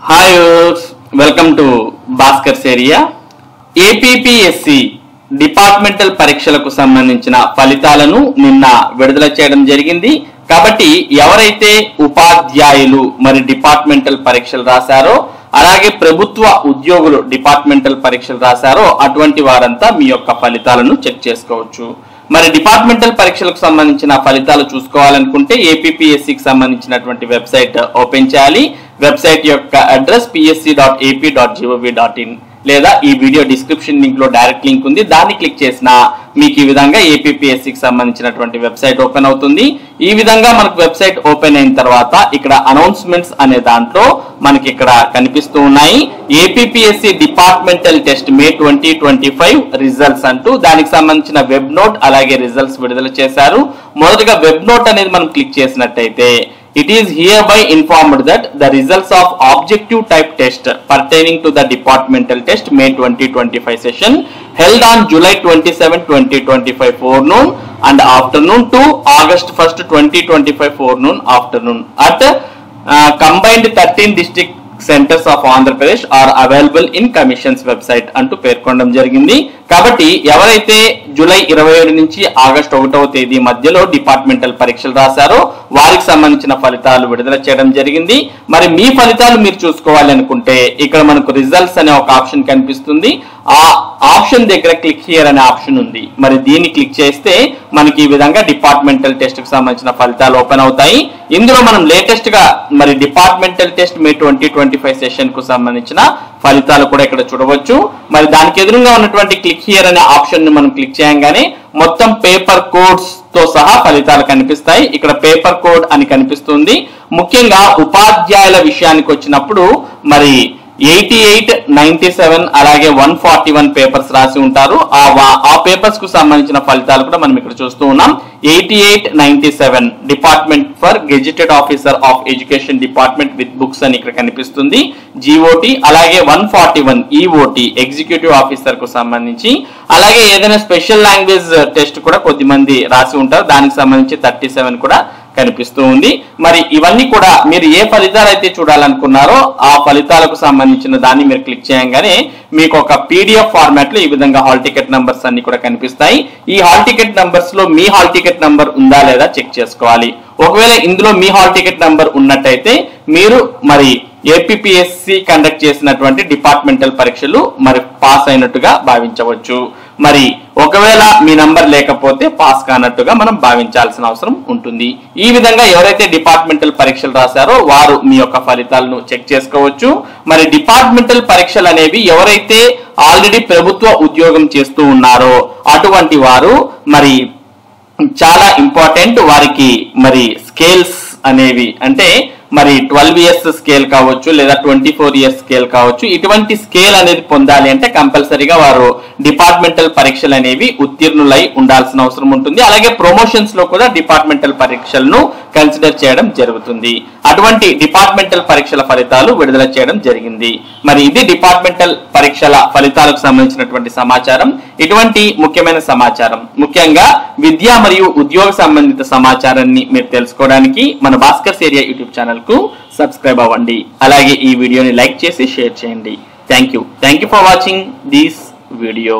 Hi welcome to Bhaskar's area. APPSC departmental పరీక్షలకు సంబంధించిన ఫలితాలను నిన్న విడుదల చేయడం జరిగింది. కాబట్టి ఎవరైతే ఉపాధ్యాయులు మరి డిపార్ట్మెంటల్ పరీక్షలు రాశారో, అలాగే ప్రభుత్వ ఉద్యోగులు డిపార్ట్మెంటల్ పరీక్షలు రాశారో అటువంటి వారంతా మీ యొక్క ఫలితాలను చెక్ చేసుకోవచ్చు. మరి డిపార్ట్మెంటల్ పరీక్షలకు సంబంధించిన ఫలితాలు చూసుకోవాలనుకుంటే ఏపీపీఎస్సికి సంబంధించినటువంటి వెబ్సైట్ ఓపెన్ చేయాలి. వెబ్సైట్ యొక్క అడ్రస్ psc.ap.gov.in లేదా ఈ వీడియో డిస్క్రిప్షన్ లింక్ లో డైరెక్ట్ లింక్ ఉంది, దాన్ని క్లిక్ చేసినా మీకు ఈ విధంగా ఏపీపీఎస్సికి సంబంధించినటువంటి వెబ్సైట్ ఓపెన్ అవుతుంది. ఈ విధంగా మనకు వెబ్సైట్ ఓపెన్ అయిన తర్వాత ఇక్కడ అనౌన్స్మెంట్స్ అనే దాంట్లో మనకి ఇక్కడ కనిపిస్తూ ఉన్నాయి. ఏపీపీఎస్సి డిపార్ట్మెంటల్ టెస్ట్ మే 2025 రిజల్ట్స్ అంటూ దానికి సంబంధించిన వెబ్ నోట్ అలాగే రిజల్ట్స్ విడుదల చేశారు. మొదటగా వెబ్ నోట్ అనేది మనం క్లిక్ చేసినట్టయితే it is hereby informed that the results of objective type test pertaining to the departmental test May 2025 session held on July 27, 2025 forenoon and afternoon to August 1st, 2025 forenoon afternoon at combined 13 district centres of Andhra Pradesh are available in commission's website అంటూ పేర్కొనడం జరిగింది. కాబట్టి ఎవరైతే July 27 నుంచి August 1వ తేదీ మధ్యలో departmental పరీక్షలు రాశారో వారికి సంబంధించిన ఫలితాలు విడుదల చేయడం జరిగింది. మరి మీ ఫలితాలు మీరు చూసుకోవాలి అనుకుంటే ఇక్కడ మనకు రిజల్ట్స్ అనే ఒక ఆప్షన్ కనిపిస్తుంది. ఆ ఆప్షన్ దగ్గర క్లిక్ హియర్ అనే ఆప్షన్ ఉంది. మరి దీన్ని క్లిక్ చేస్తే మనకి ఈ విధంగా డిపార్ట్మెంటల్ టెస్ట్ కి సంబంధించిన ఫలితాలు ఓపెన్ అవుతాయి. ఇందులో మనం లేటెస్ట్ గా మరి డిపార్ట్మెంటల్ టెస్ట్ మే 2025 సెషన్ కు సంబంధించిన ఫలితాలు కూడా ఇక్కడ చూడవచ్చు. మరి దానికి ఎదురుగా ఉన్నటువంటి క్లిక్ హియర్ అనే ఆప్షన్ ని మనం క్లిక్ చేయగానే మొత్తం పేపర్ కోడ్స్ తో సహా ఫలితాలు కనిపిస్తాయి. ఇక్కడ పేపర్ కోడ్ అని కనిపిస్తుంది. ముఖ్యంగా ఉపాధ్యాయుల విషయానికి వచ్చినప్పుడు మరి 88, 97 అలాగే 141 పేపర్స్ రాసి ఉంటారు. ఆ పేపర్స్ కు సంబంధించిన ఫలితాలు కూడా మనం ఇక్కడ చూస్తూ ఉన్నాం. 88, 97 department for gazetted officer of education department with books అని ఇక్కడ కనిపిస్తుంది జీఓటీ. అలాగే 141 ఈఓటీ ఎగ్జిక్యూటివ్ ఆఫీసర్ కు సంబంధించి, అలాగే ఏదైనా స్పెషల్ లాంగ్వేజ్ టెస్ట్ కూడా కొద్దిమంది రాసి ఉంటారు, దానికి సంబంధించి 37 కూడా కనిపిస్తూ ఉంది. మరి ఇవన్నీ కూడా మీరు ఏ ఫలితాలు అయితే చూడాలనుకున్నారో ఆ ఫలితాలకు సంబంధించిన దాన్ని మీరు క్లిక్ చేయగానే మీకు ఒక పీడిఎఫ్ ఫార్మాట్ లో ఈ విధంగా హాల్ టికెట్ నంబర్స్ అన్ని కూడా కనిపిస్తాయి. ఈ హాల్ టికెట్ నంబర్స్ లో మీ హాల్ టికెట్ నంబర్ ఉందా లేదా చెక్ చేసుకోవాలి. ఒకవేళ ఇందులో మీ హాల్ టికెట్ నంబర్ ఉన్నట్టయితే మీరు మరి ఏపీపీఎస్సి కండక్ట్ చేసినటువంటి డిపార్ట్మెంటల్ పరీక్షలు మరి పాస్ అయినట్టుగా భావించవచ్చు. మరి ఒకవేళ మీ నంబర్ లేకపోతే పాస్ కానట్టుగా మనం భావించాల్సిన అవసరం ఉంటుంది. ఈ విధంగా ఎవరైతే డిపార్ట్మెంటల్ పరీక్షలు రాశారో వారు మీ యొక్క ఫలితాలను చెక్ చేసుకోవచ్చు. మరి డిపార్ట్మెంటల్ పరీక్షలు అనేవి ఎవరైతే ఆల్రెడీ ప్రభుత్వ ఉద్యోగం చేస్తూ ఉన్నారో అటువంటి వారు మరి చాలా ఇంపార్టెంట్. వారికి మరి స్కేల్స్ అనేవి అంటే మరి 12 ఇయర్స్ స్కేల్ కావచ్చు లేదా 24 ఇయర్స్ స్కేల్ కావచ్చు, ఇటువంటి స్కేల్ అనేది పొందాలి అంటే కంపల్సరీగా వారు డిపార్ట్మెంటల్ పరీక్షలు అనేవి ఉత్తీర్ణులై ఉండాల్సిన అవసరం ఉంటుంది. అలాగే ప్రమోషన్స్ లో కూడా డిపార్ట్మెంటల్ పరీక్షలను కన్సిడర్ చేయడం జరుగుతుంది. అటువంటి డిపార్ట్మెంటల్ పరీక్షల ఫలితాలు విడుదల చేయడం జరిగింది. మరి ఇది డిపార్ట్మెంటల్ పరీక్షల ఫలితాలకు సంబంధించినటువంటి సమాచారం. ఇటువంటి ముఖ్యమైన సమాచారం, ముఖ్యంగా విద్యా మరియు ఉద్యోగ సంబంధిత సమాచారాన్ని మీరు తెలుసుకోవడానికి మన భాస్కర్స్ ఏరియా యూట్యూబ్ ఛానల్ కు సబ్స్క్రైబ్ అవ్వండి. అలాగే ఈ వీడియోని లైక్ చేసి షేర్ చేయండి. Thank you for watching this video.